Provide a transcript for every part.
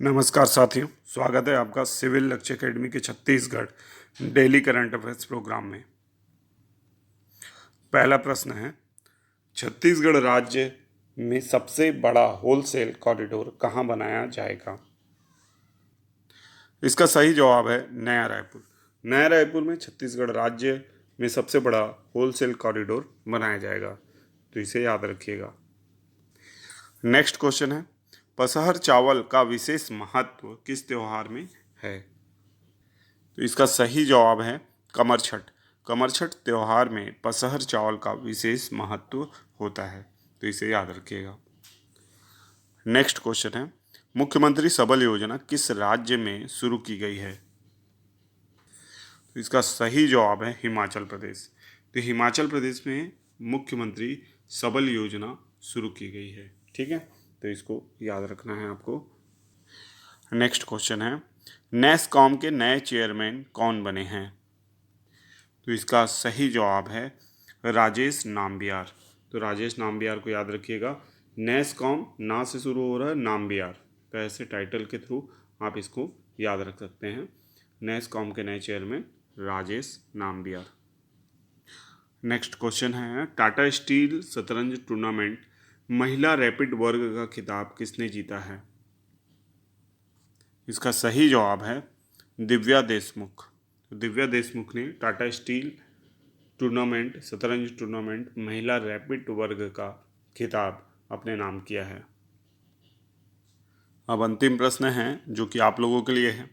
नमस्कार साथियों, स्वागत है आपका सिविल लक्ष्य एकेडमी के Chhattisgarh daily current affairs programme में। पहला प्रश्न है, छत्तीसगढ़ राज्य में सबसे बड़ा होलसेल कॉरिडोर कहाँ बनाया जाएगा? इसका सही जवाब है नया रायपुर। नया रायपुर में छत्तीसगढ़ राज्य में सबसे बड़ा होलसेल कॉरिडोर बनाया जाएगा, तो इसे याद रखिएगा। नेक्स्ट क्वेश्चन है, पसहर चावल का विशेष महत्व किस त्योहार में है? तो इसका सही जवाब है कमरछठ। कमरछठ त्योहार में पसहर चावल का विशेष महत्व होता है, तो इसे याद रखिएगा। नेक्स्ट क्वेश्चन है, मुख्यमंत्री सबल योजना किस राज्य में शुरू की गई है? तो इसका सही जवाब है हिमाचल प्रदेश। तो हिमाचल प्रदेश में मुख्यमंत्री सबल योजना शुरू की गई है। ठीक है, तो इसको याद रखना है आपको। नेक्स्ट क्वेश्चन है, नैसकॉम के नए चेयरमैन कौन बने हैं? तो इसका सही जवाब है राजेश नाम्बियार। तो राजेश नाम्बियार को याद रखिएगा। नैसकॉम ना से शुरू हो रहा है, नाम्बियार, तो ऐसे टाइटल के थ्रू आप इसको याद रख सकते हैं। नैसकॉम के नए chairman Rajesh Nambiar. Next question है, टाटा स्टील शतरंज टूर्नामेंट महिला रैपिड वर्ग का खिताब किसने जीता है? इसका सही जवाब है दिव्या देशमुख। दिव्या देशमुख ने टाटा स्टील टूर्नामेंट शतरंज टूर्नामेंट महिला रैपिड वर्ग का खिताब अपने नाम किया है। अब अंतिम प्रश्न है जो कि आप लोगों के लिए है।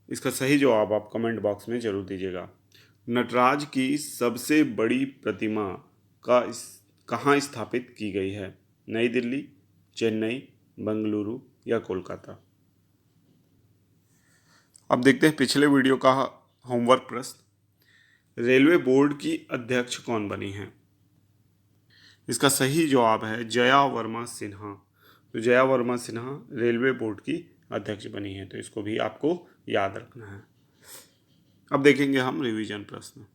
इसका सही जवाब आप कमेंट बॉक्स में जरूर दीजिएगा। नटराज की सबसे बड़ी प्रतिमा कहाँ स्थापित की गई है? नई दिल्ली, चेन्नई, बेंगलुरु या कोलकाता? अब देखते हैं पिछले वीडियो का होमवर्क प्रश्न। रेलवे बोर्ड की अध्यक्ष कौन बनी है? इसका सही जवाब है जया वर्मा सिन्हा। तो जया वर्मा सिन्हा रेलवे बोर्ड की अध्यक्ष बनी है, तो इसको भी आपको याद रखना है। अब देखेंगे हम रिवीजन प्रश्न।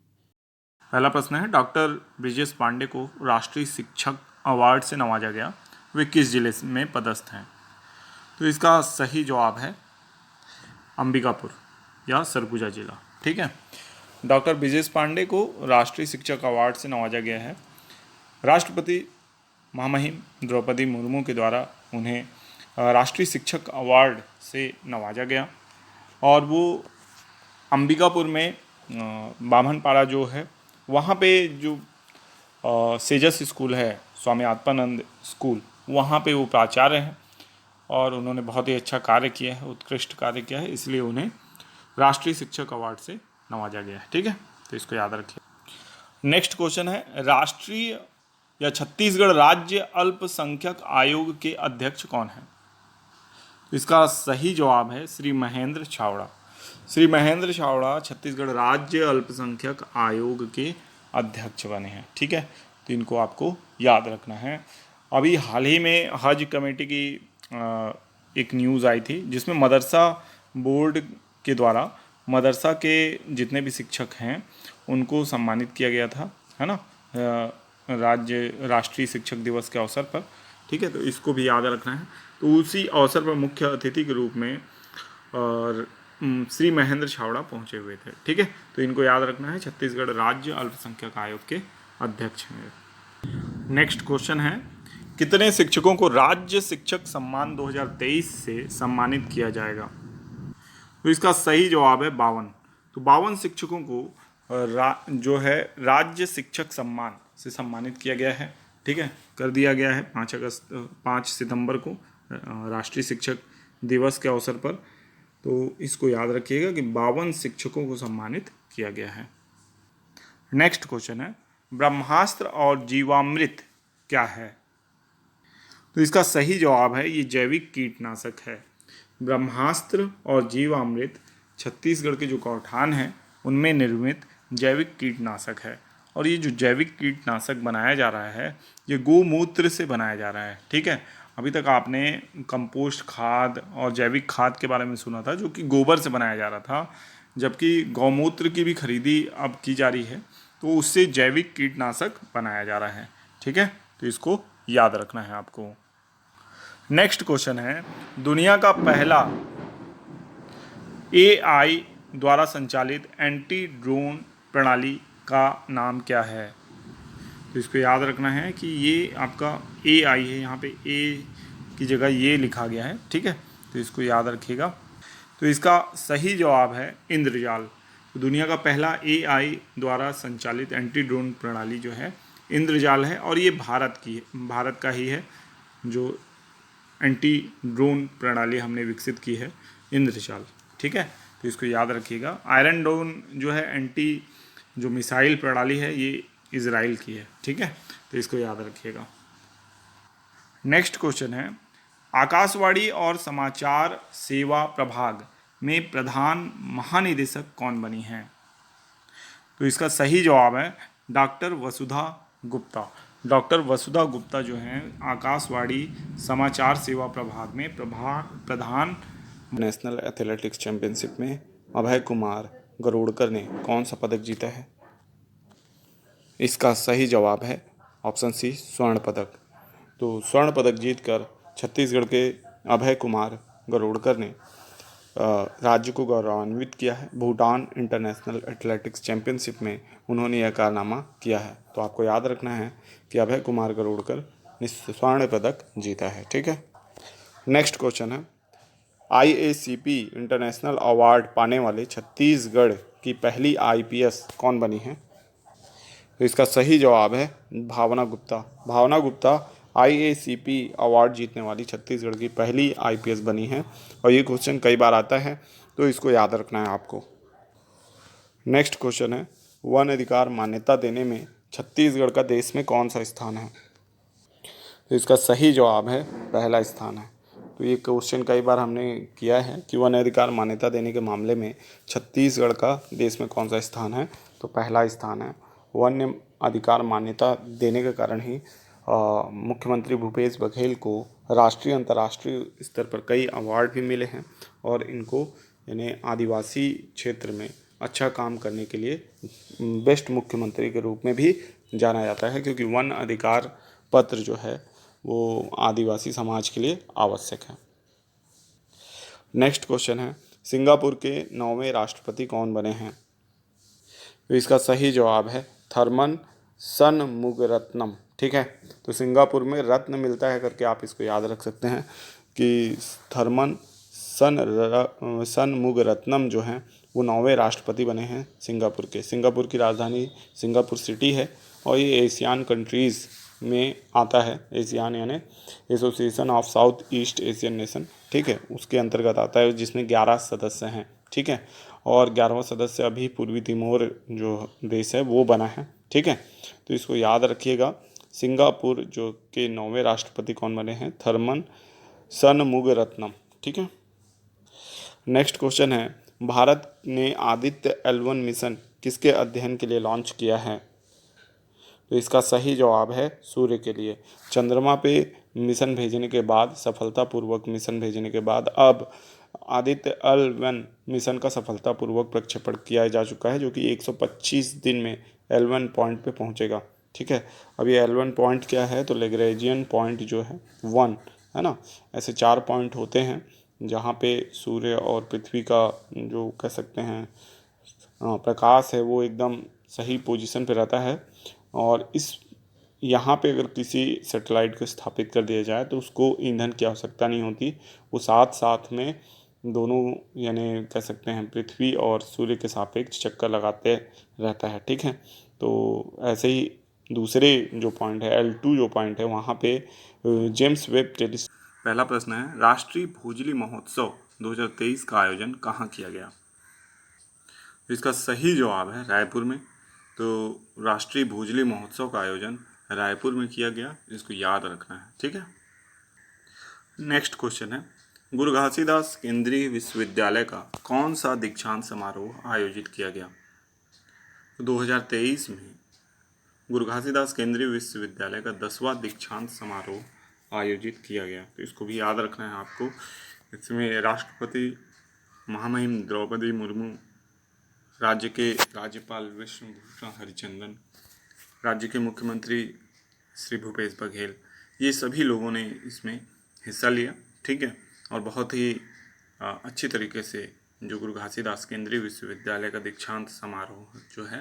पहला प्रश्न है, डॉक्टर ब्रिजेश पांडे को राष्ट्रीय शिक्षक अवार्ड से नवाजा गया, वे किस जिले में पदस्थ हैं? तो इसका सही जवाब है अंबिकापुर या सरगुजा जिला। ठीक है, डॉक्टर ब्रिजेश पांडे को राष्ट्रीय शिक्षक अवार्ड से नवाजा गया है। राष्ट्रपति महामहिम द्रौपदी मुर्मू के द्वारा उन्हें राष्ट्रीय शिक्षक अवार्ड से नवाजा गया और वो अंबिकापुर में बामनपाड़ा जो है वहाँ पे जो सेजस स्कूल है, स्वामी आत्मानंद स्कूल, वहाँ पे वो प्राचार्य हैं और उन्होंने बहुत ही अच्छा कार्य किया है, उत्कृष्ट कार्य किया है, इसलिए उन्हें राष्ट्रीय शिक्षक अवार्ड से नवाजा गया है। ठीक है, तो इसको याद रखिए। नेक्स्ट क्वेश्चन है, राष्ट्रीय या छत्तीसगढ़ राज्य अल्पसंख्यक आयोग के अध्यक्ष कौन है? तो इसका सही जवाब है श्री महेंद्र छावड़ा। श्री महेंद्र छावड़ा छत्तीसगढ़ राज्य अल्पसंख्यक आयोग के अध्यक्ष बने हैं। ठीक है, तो इनको आपको याद रखना है। अभी हाल ही में हज कमेटी की एक न्यूज़ आई थी जिसमें मदरसा बोर्ड के द्वारा मदरसा के जितने भी शिक्षक हैं उनको सम्मानित किया गया था, है ना, राष्ट्रीय शिक्षक दिवस के अवसर पर। ठीक है, तो इसको भी याद रखना है। तो उसी अवसर पर मुख्य अतिथि के रूप में और श्री महेंद्र छावड़ा पहुंचे हुए थे। ठीक है, तो इनको याद रखना है, छत्तीसगढ़ राज्य अल्पसंख्यक आयोग के अध्यक्ष हैं। नेक्स्ट क्वेश्चन है, कितने शिक्षकों को राज्य शिक्षक सम्मान 2023 से सम्मानित किया जाएगा? तो इसका सही जवाब है 52। तो 52 शिक्षकों को जो है राज्य शिक्षक सम्मान से सम्मानित किया गया है। ठीक है, कर दिया गया है 5 सितंबर को राष्ट्रीय शिक्षक दिवस के अवसर पर। तो इसको याद रखिएगा कि 52 शिक्षकों को सम्मानित किया गया है। नेक्स्ट क्वेश्चन है, ब्रह्मास्त्र और जीवामृत क्या है? तो इसका सही जवाब है ये जैविक कीटनाशक है। ब्रह्मास्त्र और जीवामृत छत्तीसगढ़ के जो गौठान हैं उनमें निर्मित जैविक कीटनाशक है और ये जो जैविक कीटनाशक बनाया जा रहा है ये गौमूत्र से बनाया जा रहा है। ठीक है, अभी तक आपने कंपोस्ट खाद और जैविक खाद के बारे में सुना था जो कि गोबर से बनाया जा रहा था, जबकि गौमूत्र की भी खरीदी अब की जा रही है, तो उससे जैविक कीटनाशक बनाया जा रहा है। ठीक है, तो इसको याद रखना है आपको। नेक्स्ट क्वेश्चन है, दुनिया का पहला एआई द्वारा संचालित एंटी ड्रोन प्रणाली का नाम क्या है? तो इसको याद रखना है कि ये आपका एआई है, यहाँ पे ए की जगह ये लिखा गया है, ठीक है, तो इसको याद रखिएगा। तो इसका सही जवाब है इंद्रजाल। तो दुनिया का पहला एआई द्वारा संचालित एंटी ड्रोन प्रणाली जो है इंद्रजाल है, और ये भारत का ही है जो एंटी ड्रोन प्रणाली हमने विकसित की है, इंद्रजाल, ठीक है। तो इसको याद रखिएगा। आयरन डोम जो है एंटी जो मिसाइल प्रणाली है ये इजराइल की है, ठीक है, तो इसको याद रखिएगा। नेक्स्ट क्वेश्चन है, आकाशवाणी और समाचार सेवा प्रभाग में प्रधान महानिदेशक कौन बनी हैं? तो इसका सही जवाब है डॉक्टर वसुधा गुप्ता। डॉक्टर वसुधा गुप्ता जो हैं आकाशवाणी समाचार सेवा प्रभाग में प्रधान। नेशनल एथलेटिक्स चैंपियनशिप में अभय कुमार गरुड़कर ने कौन सा पदक जीता है? इसका सही जवाब है ऑप्शन सी, स्वर्ण पदक। तो स्वर्ण पदक जीतकर छत्तीसगढ़ के अभय कुमार गरुड़कर ने राज्य को गौरवान्वित किया है। भूटान इंटरनेशनल एथलेटिक्स चैंपियनशिप में उन्होंने यह कारनामा किया है। तो आपको याद रखना है कि अभय कुमार गरुड़कर ने स्वर्ण पदक जीता है, ठीक है। नेक्स्ट क्वेश्चन है, IACP इंटरनेशनल अवार्ड पाने वाले छत्तीसगढ़ की पहली IPS कौन बनी है? तो इसका सही जवाब है भावना गुप्ता। भावना गुप्ता IACP अवार्ड जीतने वाली छत्तीसगढ़ की पहली IPS बनी है, और ये क्वेश्चन कई बार आता है, तो इसको याद रखना है आपको। नेक्स्ट क्वेश्चन है, वन अधिकार मान्यता देने में छत्तीसगढ़ का देश में कौन सा स्थान है? तो इसका सही जवाब है पहला स्थान है। तो ये क्वेश्चन कई बार हमने किया है कि वन अधिकार मान्यता देने के मामले में छत्तीसगढ़ का देश में कौन सा स्थान है? तो पहला स्थान है। वन्य अधिकार मान्यता देने के कारण ही मुख्यमंत्री भूपेश बघेल को राष्ट्रीय अंतर्राष्ट्रीय स्तर पर कई अवार्ड भी मिले हैं, और इनको यानी आदिवासी क्षेत्र में अच्छा काम करने के लिए बेस्ट मुख्यमंत्री के रूप में भी जाना जाता है, क्योंकि वन अधिकार पत्र जो है वो आदिवासी समाज के लिए आवश्यक है। नेक्स्ट क्वेश्चन है, सिंगापुर के 9वें राष्ट्रपति कौन बने हैं? तो इसका सही जवाब है थर्मन सनमुगरत्नम, ठीक है। तो सिंगापुर में रत्न मिलता है करके आप इसको याद रख सकते हैं कि थर्मन सनमुगरत्नम जो हैं वो 9वें राष्ट्रपति बने हैं सिंगापुर के। सिंगापुर की राजधानी सिंगापुर सिटी है, और ये एशियान कंट्रीज़ में आता है। एशियान यानी association of south east Asian nation, ठीक है, उसके अंतर्गत आता है, जिसमें 11 सदस्य हैं, ठीक है। और 11वां सदस्य अभी पूर्वी तिमोर जो देश है वो बना है, ठीक है। तो इसको याद रखिएगा। सिंगापुर जो के 9वें राष्ट्रपति कौन बने हैं? थर्मन सनमुगरत्नम, ठीक है। नेक्स्ट क्वेश्चन है, भारत ने आदित्य L1 मिशन किसके अध्ययन के लिए लॉन्च किया है? तो इसका सही जवाब है सूर्य के लिए। चंद्रमा पे मिशन भेजने के बाद, सफलतापूर्वक मिशन भेजने के बाद अब आदित्य L1 मिशन का सफलतापूर्वक प्रक्षेपण किया जा चुका है, जो कि 125 दिन में L1 पॉइंट पे पहुंचेगा, ठीक है। अब ये L1 पॉइंट क्या है? तो लेग्रेजियन पॉइंट जो है 1 है ना, ऐसे 4 पॉइंट होते हैं जहाँ पे सूर्य और पृथ्वी का जो कह सकते हैं प्रकाश है वो एकदम सही पोजीशन पे रहता है। और इस यहाँ पे अगर किसी सैटेलाइट को स्थापित कर दिया जाए तो उसको ईंधन की आवश्यकता नहीं होती, वो साथ साथ में दोनों यानी कह सकते हैं पृथ्वी और सूर्य के सापेक्ष चक्कर लगाते रहता है, ठीक है। तो ऐसे ही दूसरे जो पॉइंट है L2 जो पॉइंट है वहाँ पे जेम्स वेब टेलीस्कोप। पहला प्रश्न है, राष्ट्रीय भोजली महोत्सव 2023 का आयोजन कहाँ किया गया? इसका सही जवाब है रायपुर में। तो राष्ट्रीय भोजली महोत्सव का आयोजन रायपुर में किया गया, इसको याद रखना है, ठीक है। नेक्स्ट क्वेश्चन है, गुरु घासीदास केंद्रीय विश्वविद्यालय का कौन सा दीक्षांत समारोह आयोजित किया गया? 2023 में गुरु घासीदास केंद्रीय विश्वविद्यालय का 10वां दीक्षांत समारोह आयोजित किया गया, तो इसको भी याद रखना है आपको। इसमें राष्ट्रपति महामहिम द्रौपदी मुर्मू, राज्य के राज्यपाल विष्णुभूषण हरिचंदन, राज्य के मुख्यमंत्री श्री भूपेश बघेल, ये सभी लोगों ने इसमें हिस्सा लिया, ठीक है। और बहुत ही अच्छी तरीके से जो गुरु घासीदास केंद्रीय विश्वविद्यालय का दीक्षांत समारोह जो है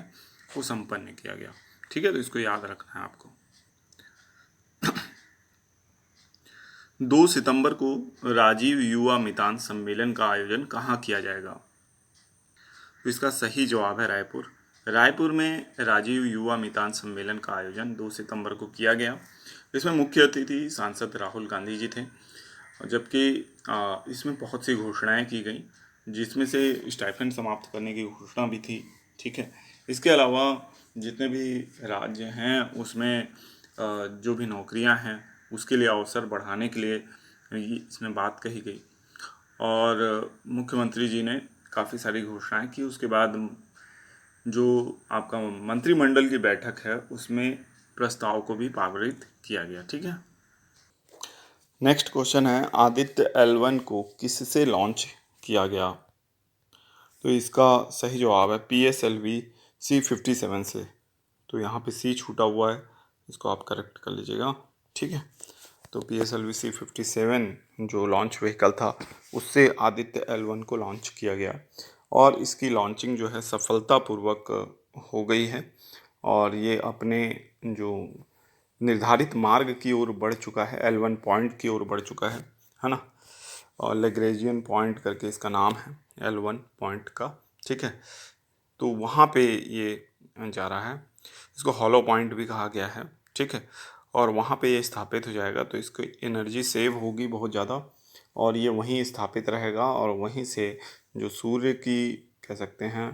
वो संपन्न किया गया, ठीक है। तो इसको याद रखना है आपको। 2 सितंबर को राजीव युवा मितान सम्मेलन का आयोजन कहाँ किया जाएगा? तो इसका सही जवाब है रायपुर। रायपुर में राजीव युवा मितान सम्मेलन का आयोजन 2 सितंबर को किया गया। इसमें मुख्य अतिथि सांसद राहुल गांधी जी थे, जबकि इसमें बहुत सी घोषणाएं की गई, जिसमें से स्टाइपेंड समाप्त करने की घोषणा भी थी, ठीक है। इसके अलावा जितने भी राज्य हैं उसमें जो भी नौकरियां हैं उसके लिए अवसर बढ़ाने के लिए इसमें बात कही गई। और मुख्यमंत्री जी ने काफ़ी सारी घोषणाएं की। उसके बाद जो आपका मंत्रिमंडल की बैठक है उसमें प्रस्ताव को भी पारित किया गया, ठीक है। नेक्स्ट क्वेश्चन है, आदित्य L1 को किससे लॉन्च किया गया? तो इसका सही जवाब है PSLV C57 से। तो यहाँ पे C छूटा हुआ है, इसको आप करेक्ट कर लीजिएगा, ठीक है। तो PSLV C57 जो लॉन्च व्हीकल था उससे आदित्य L1 को लॉन्च किया गया और इसकी लॉन्चिंग जो है सफलतापूर्वक हो गई है और ये अपने जो निर्धारित मार्ग की ओर बढ़ चुका है, L1 पॉइंट की ओर बढ़ चुका है ना। और लेग्रेजियन पॉइंट करके इसका नाम है L1 पॉइंट का, ठीक है। तो वहाँ पे ये जा रहा है, इसको हॉलो पॉइंट भी कहा गया है, ठीक है। और वहाँ पे ये स्थापित हो जाएगा तो इसको एनर्जी सेव होगी बहुत ज़्यादा और ये वहीं स्थापित रहेगा और वहीं से जो सूर्य की कह सकते हैं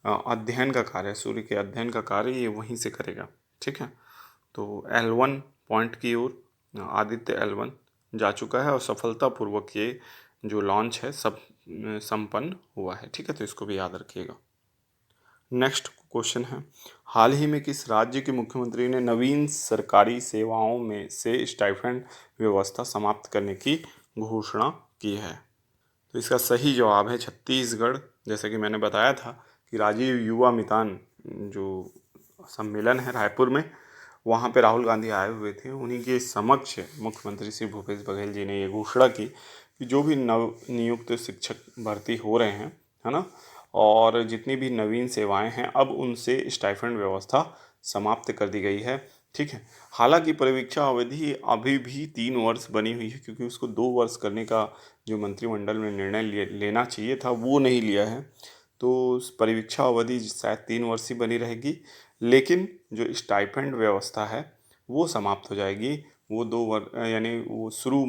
अध्ययन का कार्य, सूर्य के अध्ययन का कार्य ये वहीं से करेगा, ठीक है। तो L1 पॉइंट की ओर आदित्य L1 जा चुका है और सफलतापूर्वक ये जो लॉन्च है सब संपन्न हुआ है, ठीक है। तो इसको भी याद रखिएगा। नेक्स्ट क्वेश्चन है, हाल ही में किस राज्य के मुख्यमंत्री ने नवीन सरकारी सेवाओं में से स्टाइपेंड व्यवस्था समाप्त करने की घोषणा की है? तो इसका सही जवाब है छत्तीसगढ़। जैसे कि मैंने बताया था कि राजीव युवा मितान जो सम्मेलन है रायपुर में, वहाँ पे राहुल गांधी आए हुए थे। उन्हीं के समक्ष मुख्यमंत्री श्री भूपेश बघेल जी ने ये घोषणा की कि जो भी नव नियुक्त शिक्षक भर्ती हो रहे हैं, है ना, और जितनी भी नवीन सेवाएं हैं अब उनसे स्टाइपेंड व्यवस्था समाप्त कर दी गई है, ठीक है। हालांकि परीक्षा अवधि अभी भी 3 वर्ष बनी हुई है क्योंकि उसको 2 वर्ष करने का जो मंत्रिमंडल में निर्णय लेना चाहिए था वो नहीं लिया है। तो परीक्षा अवधि शायद 3 वर्ष ही बनी रहेगी, लेकिन जो स्टाइपेंड व्यवस्था है वो समाप्त हो जाएगी। वो 2 वर्ष यानी वो शुरू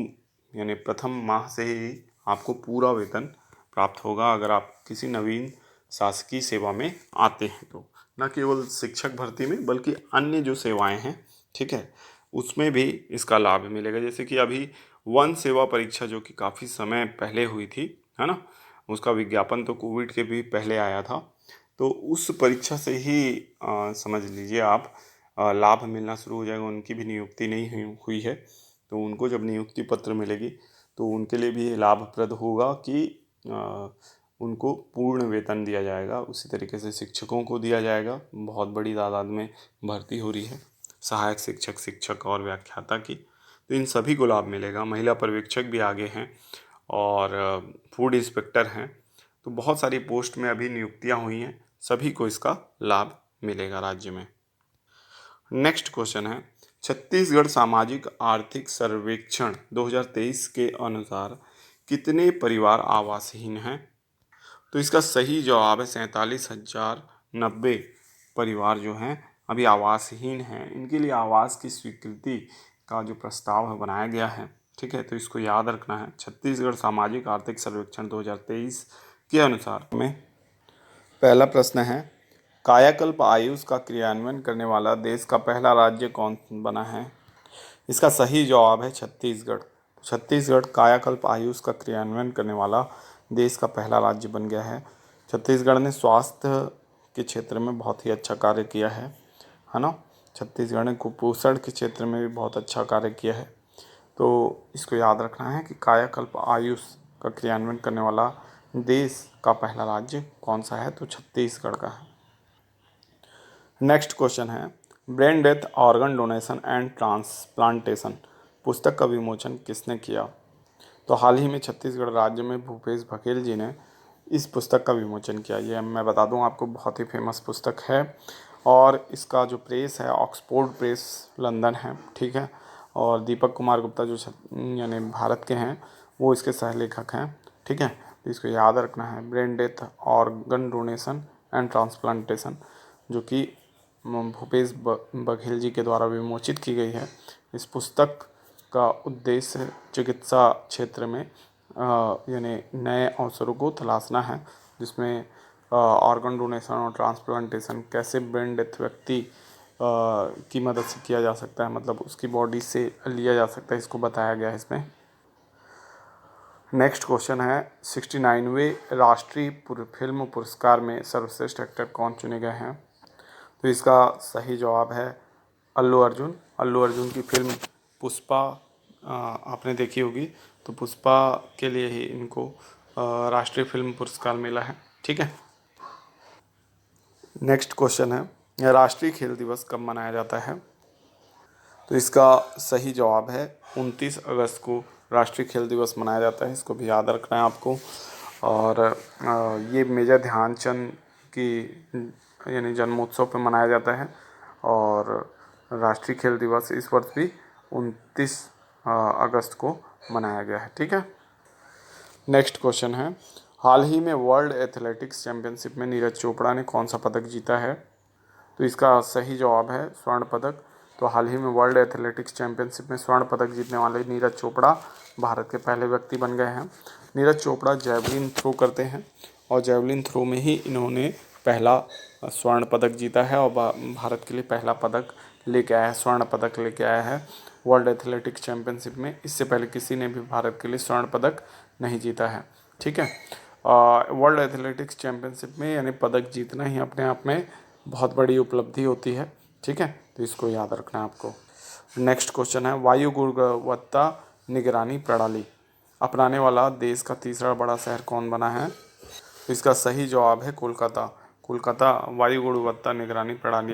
यानी प्रथम माह से ही आपको पूरा वेतन प्राप्त होगा अगर आप किसी नवीन शासकीय सेवा में आते हैं तो, न केवल शिक्षक भर्ती में बल्कि अन्य जो सेवाएं हैं, ठीक है, उसमें भी इसका लाभ मिलेगा। जैसे कि अभी वन सेवा परीक्षा जो कि काफ़ी समय पहले हुई थी, है ना, उसका विज्ञापन तो कोविड के भी पहले आया था, तो उस परीक्षा से ही समझ लीजिए आप लाभ मिलना शुरू हो जाएगा। उनकी भी नियुक्ति नहीं हुई है, तो उनको जब नियुक्ति पत्र मिलेगी तो उनके लिए भी लाभप्रद होगा कि उनको पूर्ण वेतन दिया जाएगा। उसी तरीके से शिक्षकों को दिया जाएगा, बहुत बड़ी तादाद में भर्ती हो रही है सहायक शिक्षक, शिक्षक और व्याख्याता की, तो इन सभी को लाभ मिलेगा। महिला पर्यवेक्षक भी आगे हैं और फूड इंस्पेक्टर हैं, तो बहुत सारी पोस्ट में अभी नियुक्तियां हुई हैं, सभी को इसका लाभ मिलेगा राज्य में। नेक्स्ट क्वेश्चन है, छत्तीसगढ़ सामाजिक आर्थिक सर्वेक्षण 2023 के अनुसार कितने परिवार आवासहीन हैं? तो इसका सही जवाब है 47,090 परिवार जो हैं अभी आवासहीन हैं। इनके लिए आवास की स्वीकृति का जो प्रस्ताव है बनाया गया है, ठीक है। तो इसको याद रखना है। छत्तीसगढ़ सामाजिक आर्थिक सर्वेक्षण 2023 के अनुसार में पहला प्रश्न है, कायाकल्प आयुष का क्रियान्वयन करने वाला देश का पहला राज्य कौन बना है? इसका सही जवाब है छत्तीसगढ़। छत्तीसगढ़ कायाकल्प आयुष का क्रियान्वयन करने वाला देश का पहला राज्य बन गया है। छत्तीसगढ़ ने स्वास्थ्य के क्षेत्र में बहुत ही अच्छा कार्य किया है ना। छत्तीसगढ़ ने कुपोषण के क्षेत्र में भी बहुत अच्छा कार्य किया है। तो इसको याद रखना है कि कायाकल्प आयुष का क्रियान्वयन करने वाला देश का पहला राज्य कौन सा है? तो छत्तीसगढ़ का है। नेक्स्ट क्वेश्चन है, brain death organ donation and transplantation पुस्तक का विमोचन किसने किया? तो हाल ही में छत्तीसगढ़ राज्य में भूपेश बघेल जी ने इस पुस्तक का विमोचन किया। ये मैं बता दूं आपको, बहुत ही फेमस पुस्तक है और इसका जो प्रेस है ऑक्सफोर्ड प्रेस लंदन है, ठीक है। और दीपक कुमार गुप्ता जो यानी भारत के हैं, वो इसके सह लेखक हैं, ठीक है। तो इसको याद रखना है। Brain death, organ donation and transplantation, जो कि भूपेश बघेल जी के द्वारा विमोचित की गई है। इस पुस्तक का उद्देश्य चिकित्सा क्षेत्र में यानी नए अवसरों को तलाशना है, जिसमें ऑर्गन डोनेशन और ट्रांसप्लांटेशन कैसे ब्रेन डेथ व्यक्ति की मदद से किया जा सकता है, मतलब उसकी बॉडी से लिया जा सकता है, इसको बताया गया है इसमें। नेक्स्ट क्वेश्चन है 69वें राष्ट्रीय फिल्म पुरस्कार में सर्वश्रेष्ठ एक्टर कौन चुने गए हैं? तो इसका सही जवाब है अल्लू अर्जुन। अल्लू अर्जुन की फिल्म पुष्पा आपने देखी होगी, तो पुष्पा के लिए ही इनको राष्ट्रीय फिल्म पुरस्कार मिला है, ठीक है। नेक्स्ट क्वेश्चन है राष्ट्रीय खेल दिवस कब मनाया जाता है? तो इसका सही जवाब है 29 अगस्त को राष्ट्रीय खेल दिवस मनाया जाता है। इसको भी याद रखना है आपको। और ये मेजर ध्यानचंद की यानी जन्मोत्सव पे मनाया जाता है। और राष्ट्रीय खेल दिवस इस वर्ष भी 29 अगस्त को मनाया गया है, ठीक है। नेक्स्ट क्वेश्चन है हाल ही में वर्ल्ड एथलेटिक्स चैंपियनशिप में नीरज चोपड़ा ने कौन सा पदक जीता है? तो इसका सही जवाब है स्वर्ण पदक। तो हाल ही में वर्ल्ड एथलेटिक्स चैंपियनशिप में स्वर्ण पदक जीतने वाले नीरज चोपड़ा भारत के पहले व्यक्ति बन गए हैं। नीरज चोपड़ा जैवलिन थ्रो करते हैं और जैवलिन थ्रो में ही इन्होंने पहला स्वर्ण पदक जीता है और भारत के लिए पहला पदक लेके आया है, स्वर्ण पदक लेके आया है वर्ल्ड एथलेटिक्स चैंपियनशिप में। इससे पहले किसी ने भी भारत के लिए स्वर्ण पदक नहीं जीता है, ठीक है। वर्ल्ड एथलेटिक्स चैंपियनशिप में यानी पदक जीतना ही अपने आप में बहुत बड़ी उपलब्धि होती है, ठीक है। तो इसको याद रखना है आपको। नेक्स्ट क्वेश्चन है वायु गुणवत्ता निगरानी प्रणाली अपनाने वाला देश का तीसरा बड़ा शहर कौन बना है? तो इसका सही जवाब है कोलकाता। कोलकाता वायु गुणवत्ता निगरानी प्रणाली